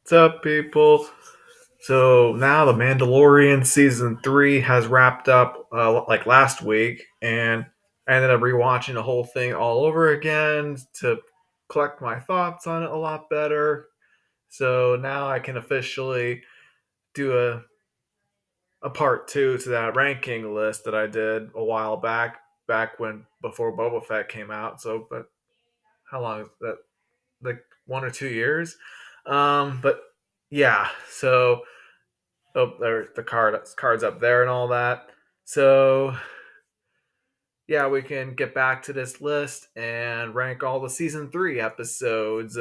What's up, people? So now the Mandalorian season 3 has wrapped up like last week, and I ended up rewatching the whole thing all over again to collect my thoughts on it a lot better. So now I can officially do a part two to that ranking list that I did a while back when before Boba Fett came out. So, but how long is that? Like 1 or 2 years? But yeah, so there's the cards up there and all that. So yeah, we can get back to this list and rank all the season 3 episodes.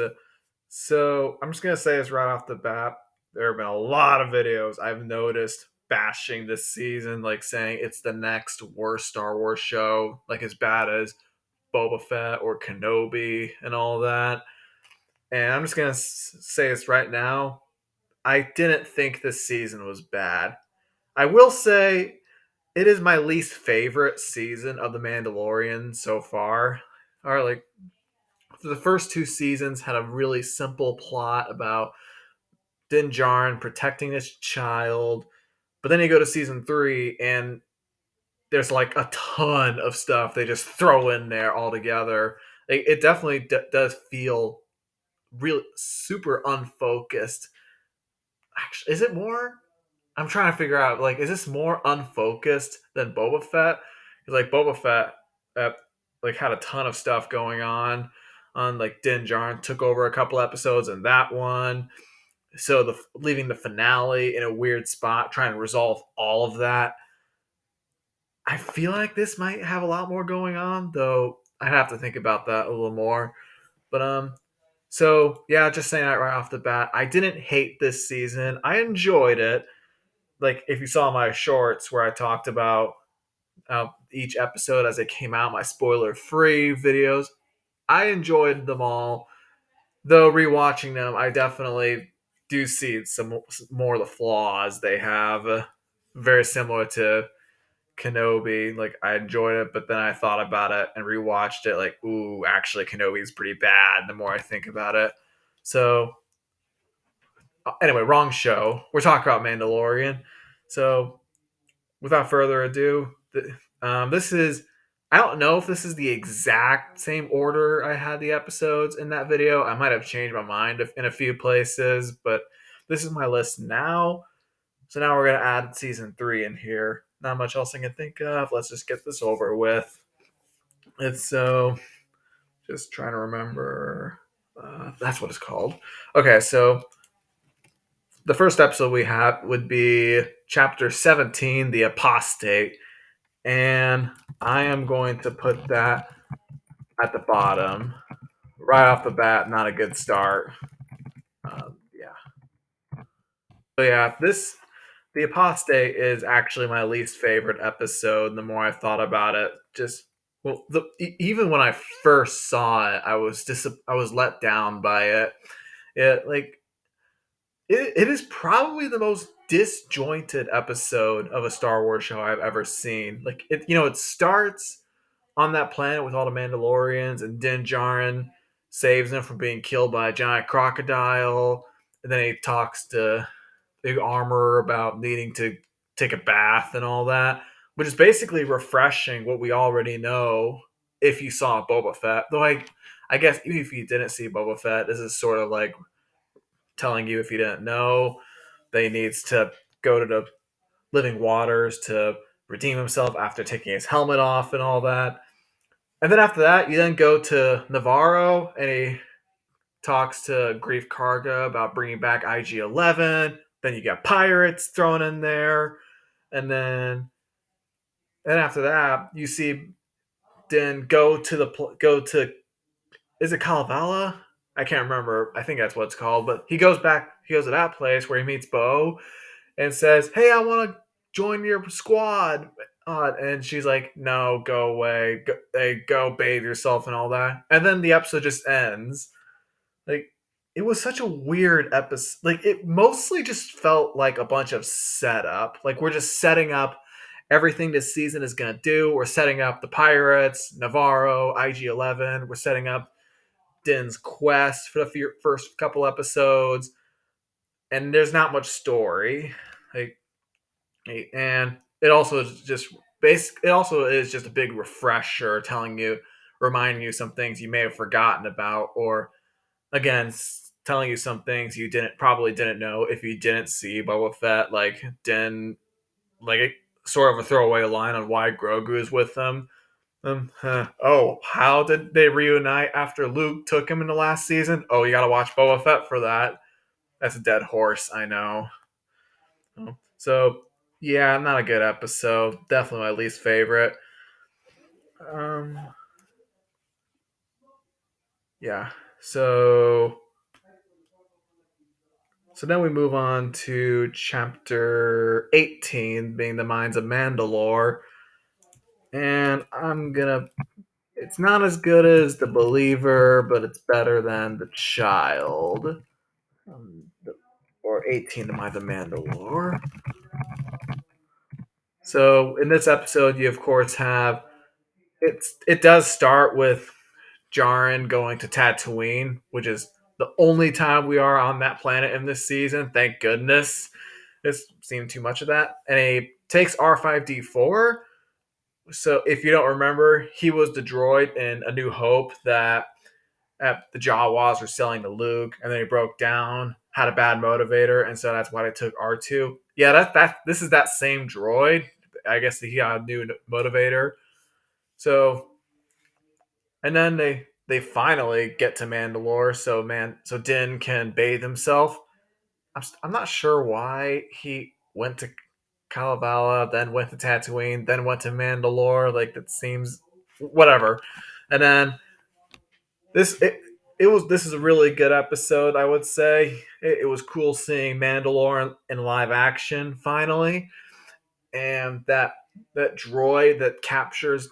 So I'm just gonna say this right off the bat. There have been a lot of videos I've noticed bashing this season, like saying it's the next worst Star Wars show, like as bad as Boba Fett or Kenobi and all that. And I'm just gonna say this right now. I didn't think this season was bad. I will say it is my least favorite season of The Mandalorian so far. Or like the first two seasons had a really simple plot about Din Djarin protecting his child, but then you go to season 3 and there's like a ton of stuff they just throw in there all together. It definitely does feel really super unfocused. Actually, is it more? I'm trying to figure out, like, is this more unfocused than Boba Fett? Because like Boba Fett, like had a ton of stuff going on like Din Djarin took over a couple episodes in that one. So leaving the finale in a weird spot, trying to resolve all of that. I feel like this might have a lot more going on, though. I have to think about that a little more. But so yeah, just saying that right off the bat, I didn't hate this season. I enjoyed it. Like if you saw my shorts where I talked about each episode as it came out, my spoiler-free videos, I enjoyed them all. Though rewatching them, I definitely do see some more of the flaws they have. Very similar to Kenobi. Like I enjoyed it, but then I thought about it and rewatched it. Like, ooh, actually, Kenobi is pretty bad. The more I think about it, so anyway, wrong show. We're talking about Mandalorian. So without further ado, this is. I don't know if this is the exact same order I had the episodes in that video. I might have changed my mind in a few places, but this is my list now. So now we're going to add season 3 in here. Not much else I can think of. Let's just get this over with. It's so. Just trying to remember. That's what it's called. Okay, so the first episode we have would be chapter 17, The Apostate. And I am going to put that at the bottom. Right off the bat, not a good start. Yeah. So yeah, The Apostate is actually my least favorite episode. The more I thought about it, even when I first saw it, I was let down by it. It is probably the most disjointed episode of a Star Wars show I've ever seen. Like it starts on that planet with all the Mandalorians, and Din Djarin saves them from being killed by a giant crocodile. And then he talks to Big Armor about needing to take a bath and all that, which is basically refreshing what we already know if you saw Boba Fett. Though I guess even if you didn't see Boba Fett, this is sort of like telling you if you didn't know that he needs to go to the living waters to redeem himself after taking his helmet off and all that. And then after that, you then go to Navarro, and he talks to Grief Karga about bringing back IG-11. Then you got pirates thrown in there, and then after that, you see Din go to is it Kalevala? I can't remember. I think that's what it's called. But he goes back. He goes to that place where he meets Bo and says, "Hey, I want to join your squad." And she's like, "No, go away. Go bathe yourself and all that." And then the episode just ends. Like it was such a weird episode. Like it mostly just felt like a bunch of setup. Like we're just setting up everything this season is gonna do. We're setting up the pirates, Navarro, IG-11. We're setting up Din's quest for the first couple episodes. and there's not much story. Like, and it also is just basic. It also is just a big refresher, reminding you some things you may have forgotten about, or again, telling you some things you didn't know if you didn't see Boba Fett. Like like a, sort of a throwaway line on why Grogu is with them. Oh, how did they reunite after Luke took him in the last season? Oh, you gotta watch Boba Fett for that. That's a dead horse, I know. So, yeah, not a good episode. Definitely my least favorite. Um, yeah. So, so then we move on to chapter 18, being the Mines of Mandalore, and It's not as good as the Believer, but it's better than the Child. Or 18, the Mines of Mandalore. So in this episode, you of course have it does start with Jaron going to Tatooine, which is the only time we are on that planet in this season. Thank goodness. This seemed too much of that. And he takes R5D4. So if you don't remember, he was the droid in A New Hope that the Jawas were selling to Luke, and then he broke down, had a bad motivator, and so that's why they took R2. Yeah, this is that same droid. I guess he got a new motivator. So, and then they finally get to Mandalore, so Din can bathe himself. I'm not sure why he went to Kalevala, then went to Tatooine, then went to Mandalore. Like that seems whatever. And then this it was this is a really good episode. I would say it was cool seeing Mandalore in live action finally, and that droid that captures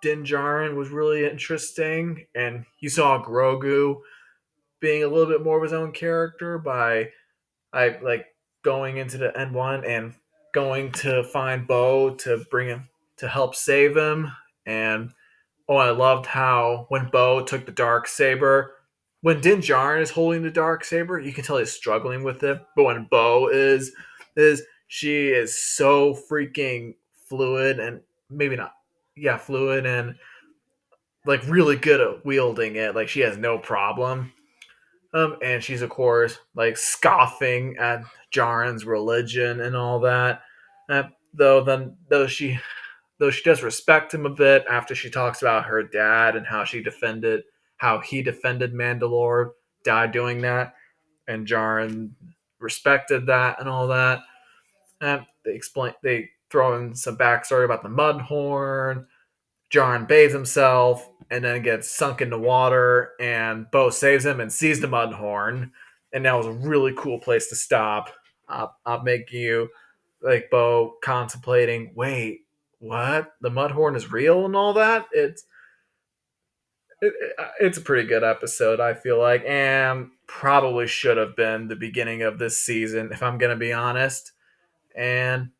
Din Djarin was really interesting. And you saw Grogu being a little bit more of his own character by I like going into the N1 and going to find Bo to bring him to help save him. And oh, I loved how when Bo took the dark saber, when Din Djarin is holding the dark saber, you can tell he's struggling with it. But when Bo is she is so freaking fluid and maybe not, yeah, fluid and like really good at wielding it. Like she has no problem. And she's of course like scoffing at Jaren's religion and all that. Though she does respect him a bit after she talks about her dad and how he defended Mandalore, died doing that, and Jaren respected that and all that. And they throw in some backstory about the Mudhorn. Jaren bathes himself and then gets sunk into water, and Bo saves him and sees the Mudhorn. And that was a really cool place to stop. I'll make you like Bo contemplating, wait, what? The Mudhorn is real and all that? It's a pretty good episode, I feel like, and probably should have been the beginning of this season, if I'm gonna be honest. And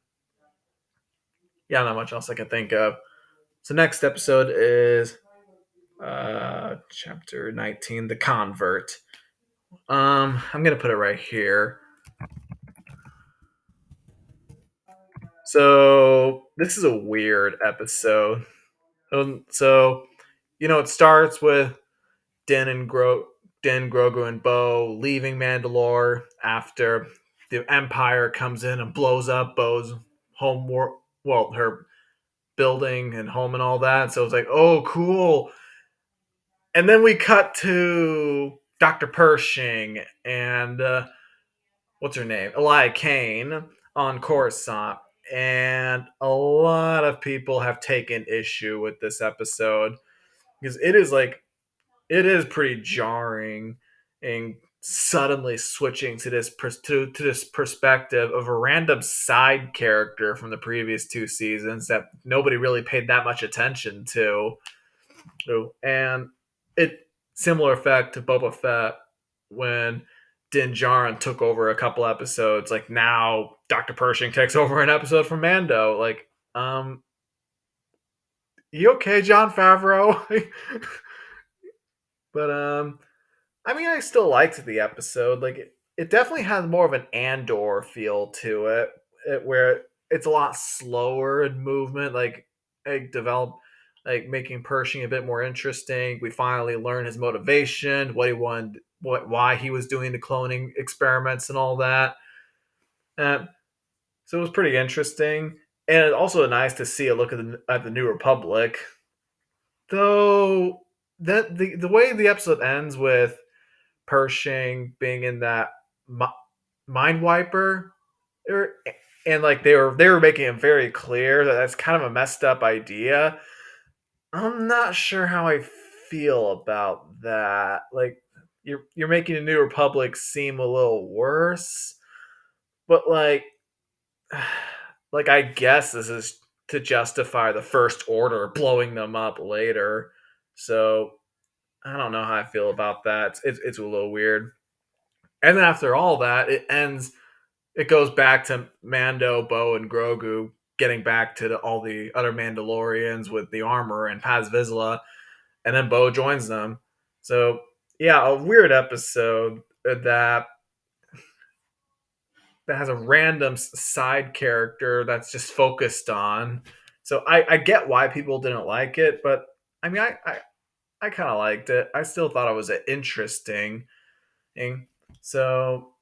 yeah, not much else I can think of. So next episode is chapter 19, The Convert. I'm gonna put it right here. So this is a weird episode. So it starts with Din, Grogu, and Bo leaving Mandalore after the Empire comes in and blows up Bo's her building and home and all that. So it's like, oh, cool. And then we cut to Dr. Pershing and what's her name? Elia Kane on Coruscant. And a lot of people have taken issue with this episode because it is pretty jarring and suddenly switching to this perspective of a random side character from the previous two seasons that nobody really paid that much attention to. And it similar effect to Boba Fett when Din Djarin took over a couple episodes. Like now, Dr. Pershing takes over an episode from Mando. Like, you okay, John Favreau? But I mean, I still liked the episode. Like, it definitely has more of an Andor feel to where it's a lot slower in movement, like develop, like making Pershing a bit more interesting. We finally learn his motivation, what he wanted, why he was doing the cloning experiments and all that. Uh, so it was pretty interesting, and it's also nice to see a look at the New Republic. Though that the way the episode ends with Pershing being in that mi- mind wiper, er, and like they were making it very clear that that's kind of a messed up idea. I'm not sure how I feel about that. Like you're making the New Republic seem a little worse, but like I guess this is to justify the First Order blowing them up later. So I don't know how I feel about that. It's a little weird. And then after all that, it ends. It goes back to Mando, Bo, and Grogu getting back to all the other Mandalorians with the armor and Paz Vizsla, and then Bo joins them. So yeah, a weird episode that has a random side character that's just focused on. So I get why people didn't like it, but I mean I kind of liked it. I still thought it was interesting. So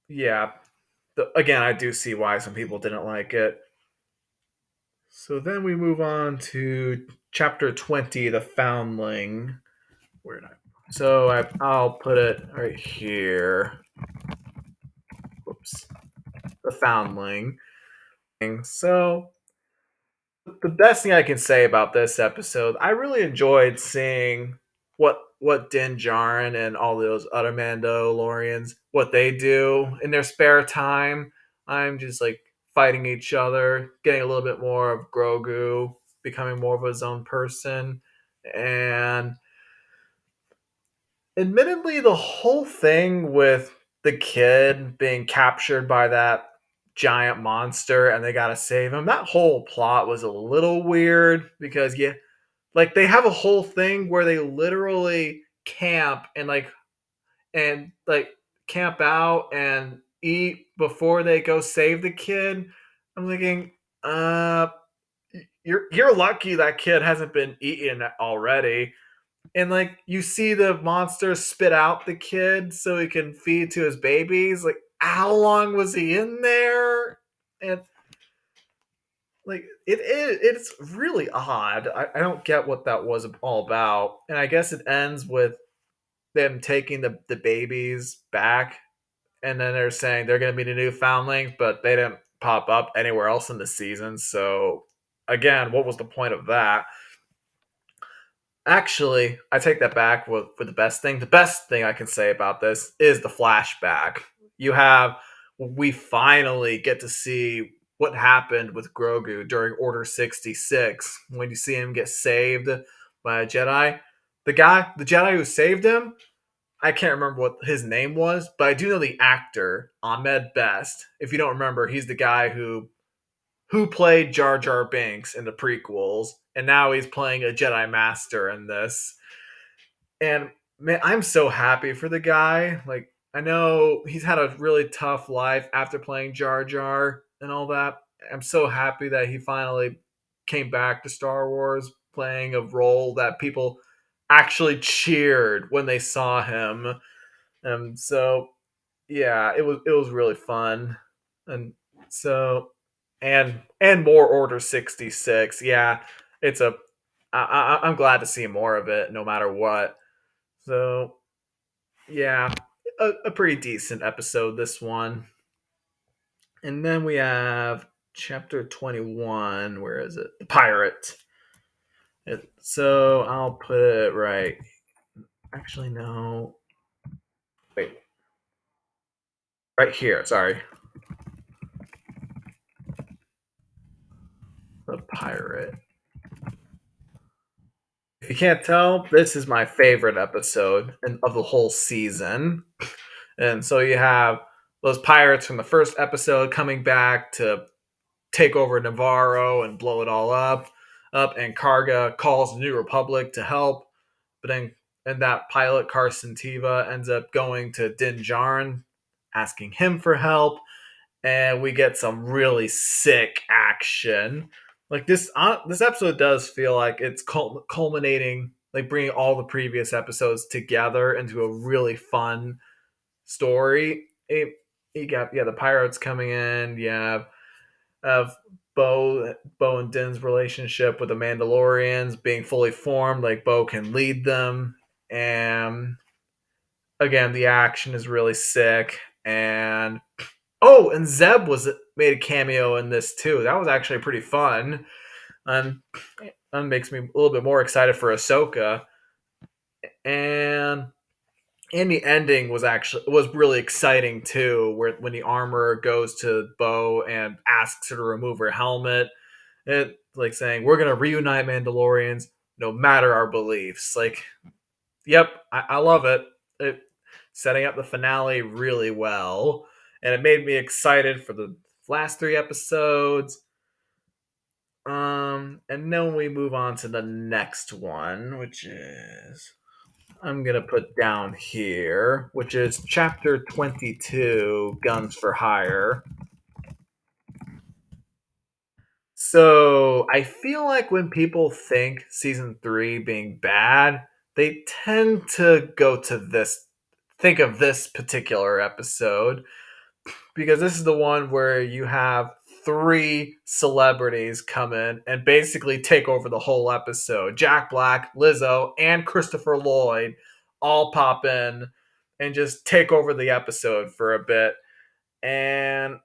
yeah, again, I do see why some people didn't like it. So then we move on to chapter 20, the Foundling. Where did I? So I'll put it right here. Whoops. The Foundling. So the best thing I can say about this episode, I really enjoyed seeing what Din Djarin and all those other Mandalorians what they do in their spare time. I'm just like fighting each other, getting a little bit more of Grogu, becoming more of his own person, and admittedly, the whole thing with the kid being captured by that giant monster and they gotta save him, that whole plot was a little weird because yeah, like they have a whole thing where they literally camp and camp out and eat before they go save the kid. I'm thinking, uh, you're lucky that kid hasn't been eaten already. And like you see the monster spit out the kid so he can feed to his babies. Like, how long was he in there? And like it's really odd. I don't get what that was all about. And I guess it ends with them taking the babies back, and then they're saying they're going to be the new foundling, but they didn't pop up anywhere else in the season. So again, what was the point of that? Actually, I take that back with the best thing. The best thing I can say about this is the flashback. You have we finally get to see what happened with Grogu during Order 66 when you see him get saved by a Jedi. The Jedi who saved him, I can't remember what his name was, but I do know the actor, Ahmed Best. If you don't remember, he's the guy who played Jar Jar Binks in the prequels, and now he's playing a Jedi Master in this. And man, I'm so happy for the guy. Like, I know he's had a really tough life after playing Jar Jar and all that. I'm so happy that he finally came back to Star Wars playing a role that people actually cheered when they saw him. And so yeah, it was really fun. And so and more Order 66. Yeah, it's a I'm glad to see more of it no matter what. So yeah, a pretty decent episode this one. And then we have chapter 21. Where is it? The Pirate. So I'll put it right. Actually, no. Wait. Right here. Sorry. The Pirate. If you can't tell, this is my favorite episode of the whole season. And so you have those pirates from the first episode coming back to take over Navarro and blow it all up, and Karga calls the New Republic to help, but then and that pilot Carson Tiva ends up going to Din Djarin asking him for help, and we get some really sick action. Like this episode does feel like it's culminating, like bringing all the previous episodes together into a really fun story. You got the pirates coming in. You have Bo and Din's relationship with the Mandalorians being fully formed. Like Bo can lead them, and again, the action is really sick. And oh, and Zeb was made a cameo in this too. That was actually pretty fun, and that makes me a little bit more excited for Ahsoka. And the ending was really exciting too, where when the armorer goes to Bo and asks her to remove her helmet, it like saying we're gonna reunite Mandalorians no matter our beliefs. Like, yep, I love it. It setting up the finale really well, and it made me excited for the last three episodes. And then we move on to the next one, which is I'm gonna put down here, which is chapter 22, Guns for Hire. So I feel like when people think season three being bad, they tend to go to think of this particular episode, because this is the one where you have three celebrities come in and basically take over the whole episode. Jack Black, Lizzo, and Christopher Lloyd all pop in and just take over the episode for a bit. And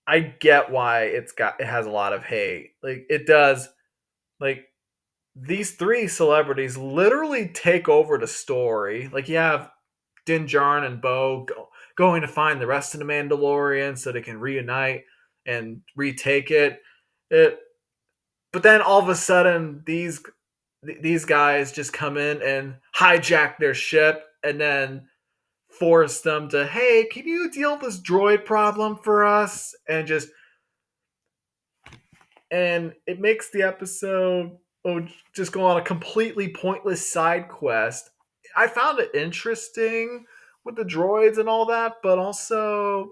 I get why it has a lot of hate. Like it does. Like these three celebrities literally take over the story. Like you have Din Djarin and going to find the rest of the Mandalorian so they can reunite and retake it. It but then all of a sudden these guys just come in and hijack their ship and then force them to, hey, can you deal with this droid problem for us? And it makes the episode just go on a completely pointless side quest. I found it interesting with the droids and all that, but also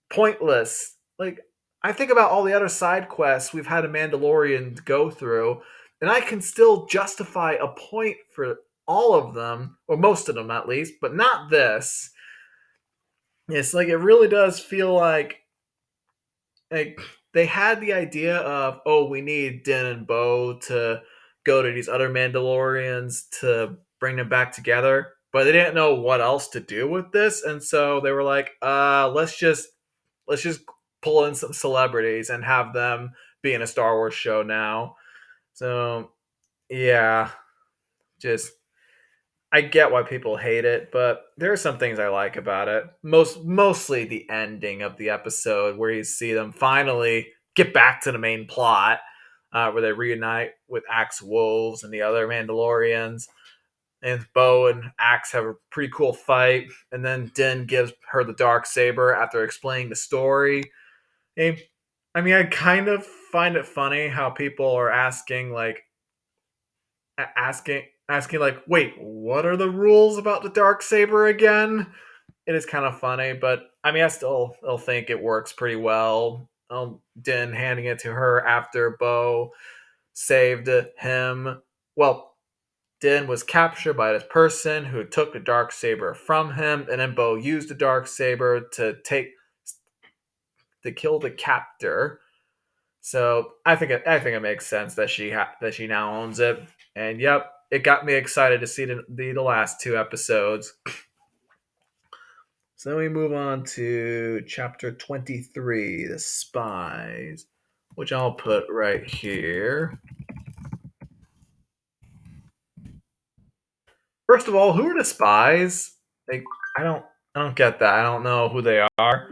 pointless. Like I think about all the other side quests we've had a Mandalorian go through, and I can still justify a point for all of them, or most of them at least, but not this. It's like it really does feel like they had the idea of, oh, we need Din and Bo to go to these other Mandalorians to bring them back together, but they didn't know what else to do with this, and so they were like, let's just pull in some celebrities and have them be in a Star Wars show now. So yeah, just I get why people hate it, but there are some things I like about it. Mostly the ending of the episode where you see them finally get back to the main plot, where they reunite with Axe Wolves and the other Mandalorians. And Bo and Axe have a pretty cool fight, and then Din gives her the dark saber after explaining the story. And, I mean, I kind of find it funny how people are asking like, wait, what are the rules about the dark saber again? It is kind of funny, but I mean, I still think it works pretty well. Din handing it to her after Bo saved him. Well, Din was captured by this person who took the dark saber from him, and then Bo used the dark saber to kill the captor. So I think it makes sense that that she now owns it. And yep, it got me excited to see the last two episodes. So then we move on to chapter 23, the Spies, which I'll put right here. First of all, who are the Spies? Like I don't I don't get that. I don't know who they are.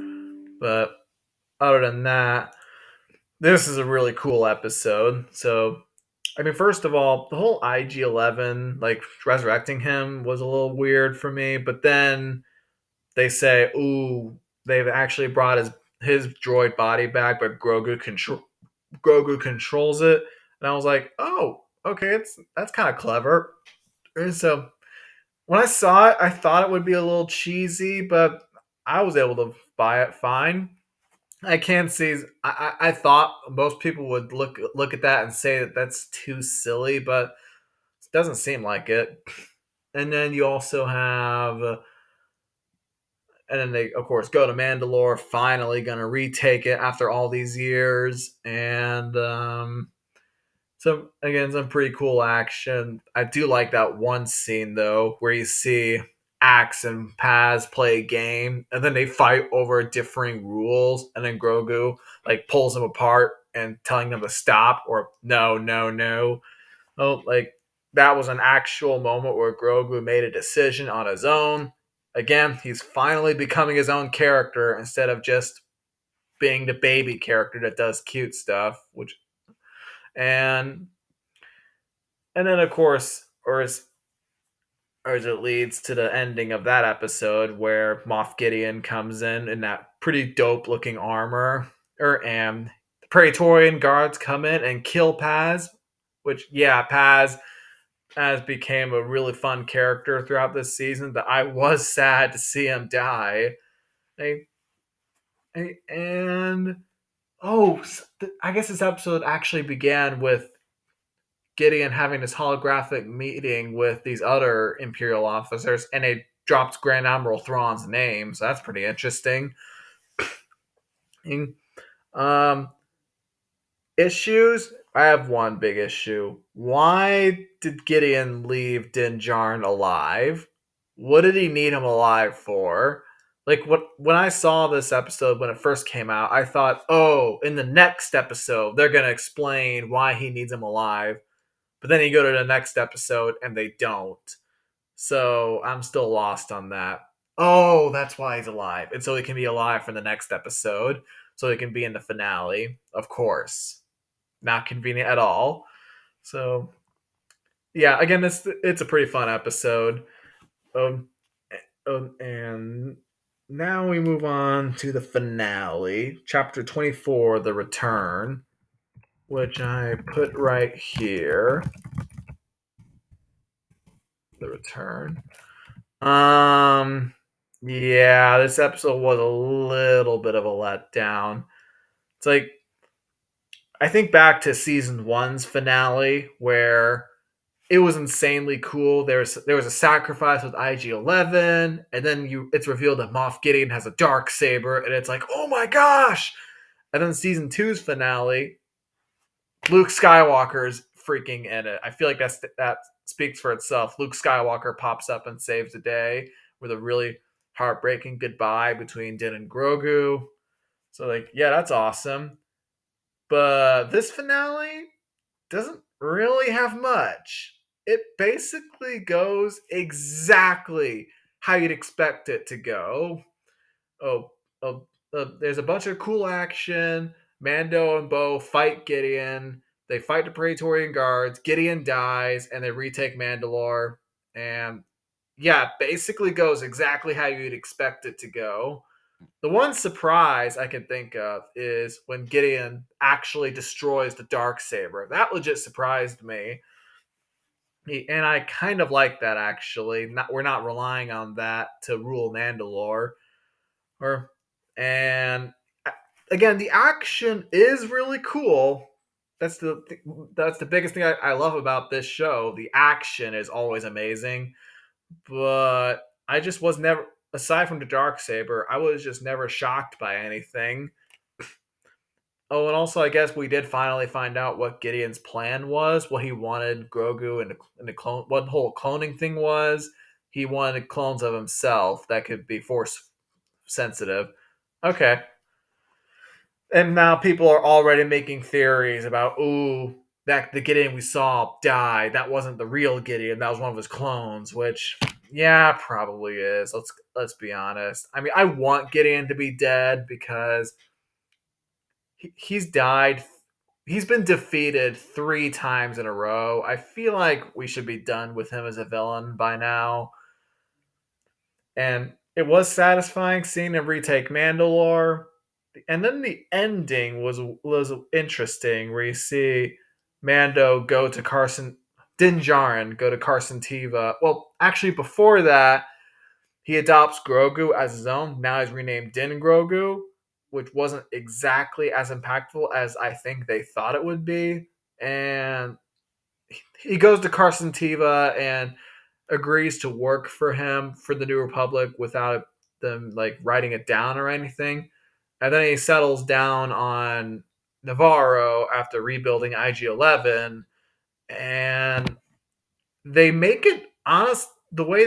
But other than that, this is a really cool episode. So I mean, first of all, the whole IG-11 like resurrecting him was a little weird for me, but then they say, "Ooh, they've actually brought his droid body back, but Grogu controls it." And I was like, "Oh, okay, that's kind of clever." And so when I saw it, I thought it would be a little cheesy, but I was able to buy it fine. I can see. I thought most people would look at that and say that that's too silly, but it doesn't seem like it. And then you also have, and then they of course go to Mandalore. Finally, gonna retake it after all these years, and so again, some pretty cool action. I do like that one scene though, where you see Axe and Paz play a game, and then they fight over differing rules, and then Grogu like pulls them apart and telling them to stop or no, no, no. Oh, like that was an actual moment where Grogu made a decision on his own. Again, he's finally becoming his own character instead of just being the baby character that does cute stuff, which and and then of course, or as it leads to the ending of that episode where Moff Gideon comes in that pretty dope looking armor, and the Praetorian guards come in and kill Paz, which yeah, Paz has became a really fun character throughout this season. That I was sad to see him die. And oh, I guess this episode actually began with Gideon having this holographic meeting with these other Imperial officers, and it drops Grand Admiral Thrawn's name, so that's pretty interesting. Um, issues. I have one big issue. Why did Gideon leave Din Djarin alive? What did he need him alive for? Like when I saw this episode when it first came out, I thought, oh, in the next episode they're gonna explain why he needs him alive. But then you go to the next episode and they don't. So I'm still lost on that. Oh, that's why he's alive. And so he can be alive for the next episode. So he can be in the finale, of course. Not convenient at all. So yeah, again, it's a pretty fun episode. Um, and now we move on to the finale, chapter 24, The Return, which I put right here. The Return. Yeah, this episode was a little bit of a letdown. It's like I think back to season one's finale where it was insanely cool. There was a sacrifice with IG-11, and then it's revealed that Moff Gideon has a dark saber, and it's like, oh my gosh! And then season two's finale, Luke Skywalker's freaking in it. I feel like that speaks for itself. Luke Skywalker pops up and saves the day with a really heartbreaking goodbye between Din and Grogu. So like, yeah, that's awesome. But this finale doesn't really have much. It basically goes exactly how you'd expect it to go. Oh, there's a bunch of cool action. Mando and Bo fight Gideon. They fight the Praetorian guards. Gideon dies, and they retake Mandalore. And yeah, basically goes exactly how you'd expect it to go. The one surprise I can think of is when Gideon actually destroys the Darksaber. That legit surprised me. And I kind of like that actually. We're not relying on that to rule Mandalore. Or and again, the action is really cool. That's the biggest thing I love about this show. The action is always amazing, but I just was never, aside from the dark saber, I was just never shocked by anything. Oh, and also I guess we did finally find out what Gideon's plan was, what he wanted Grogu and the clone, what the whole cloning thing was. He wanted clones of himself that could be force sensitive. Okay. And now people are already making theories about, ooh, that the Gideon we saw died. That wasn't the real Gideon. That was one of his clones, which, yeah, probably is. Let's be honest. I mean, I want Gideon to be dead because he's died. He's been defeated 3 times in a row. I feel like we should be done with him as a villain by now. And it was satisfying seeing him retake Mandalore. And then the ending was interesting, where you see Mando go to Din Djarin go to Carson Teva. Well, actually, before that, he adopts Grogu as his own. Now he's renamed Din Grogu, which wasn't exactly as impactful as I think they thought it would be. And he goes to Carson Teva and agrees to work for him for the New Republic without them like writing it down or anything. And then he settles down on Navarro after rebuilding IG-11, and they make it honest the way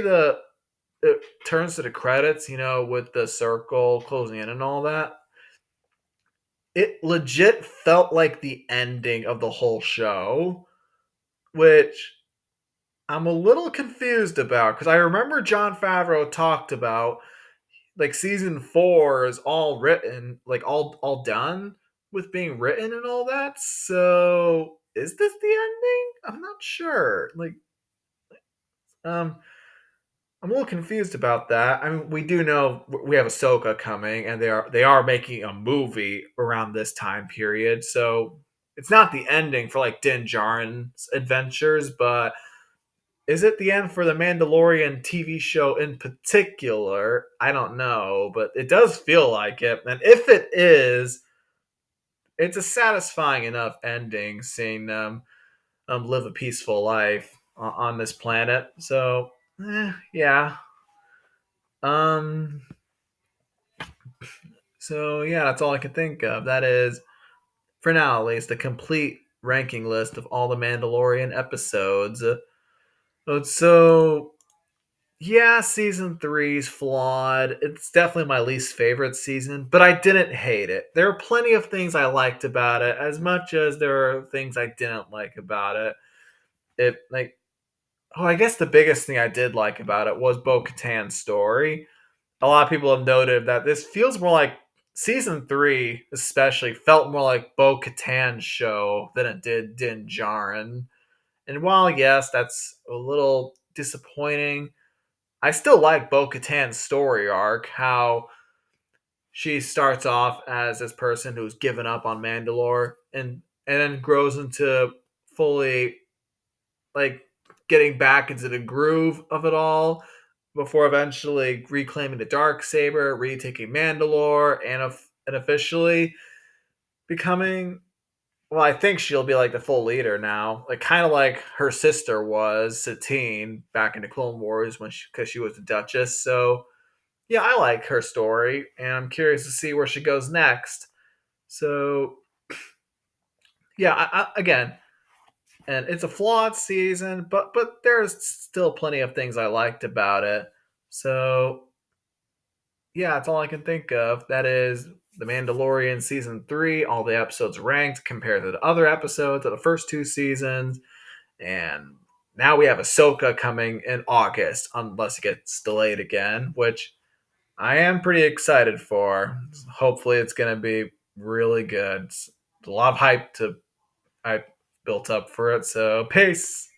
it turns to the credits, with the circle closing in and all that. It legit felt like the ending of the whole show, which I'm a little confused about because I remember John Favreau talked about like season 4 is all written, like all done with being written and all that. So is this the ending? I'm not sure. Um, I'm a little confused about that. I mean, we do know we have Ahsoka coming, and they are making a movie around this time period. So it's not the ending for like Din Djarin's adventures, but is it the end for the Mandalorian TV show in particular? I don't know, but it does feel like it. And if it is, it's a satisfying enough ending seeing them live a peaceful life on this planet. So, yeah. Um. So yeah, that's all I can think of. That is, for now at least, a complete ranking list of all the Mandalorian episodes. So yeah, season three's flawed. It's definitely my least favorite season, but I didn't hate it. There are plenty of things I liked about it, as much as there are things I didn't like about it. I guess the biggest thing I did like about it was Bo Katan's story. A lot of people have noted that this feels more like season three, especially, felt more like Bo Katan's show than it did Din Djarin. And while, yes, that's a little disappointing, I still like Bo Katan's story arc, how she starts off as this person who's given up on Mandalore and then grows into fully like getting back into the groove of it all before eventually reclaiming the dark saber, retaking Mandalore, and officially becoming. Well, I think she'll be like the full leader now, like kind of like her sister was Satine back in the Clone Wars because she was the Duchess. So yeah, I like her story, and I'm curious to see where she goes next. So yeah, again, and it's a flawed season, but there's still plenty of things I liked about it. So yeah, that's all I can think of. That is The Mandalorian season 3, all the episodes ranked compared to the other episodes of the first two seasons, and now we have Ahsoka coming in August, unless it gets delayed again, which I am pretty excited for. Hopefully, it's going to be really good. It's a lot of hype I built up for it. So, peace.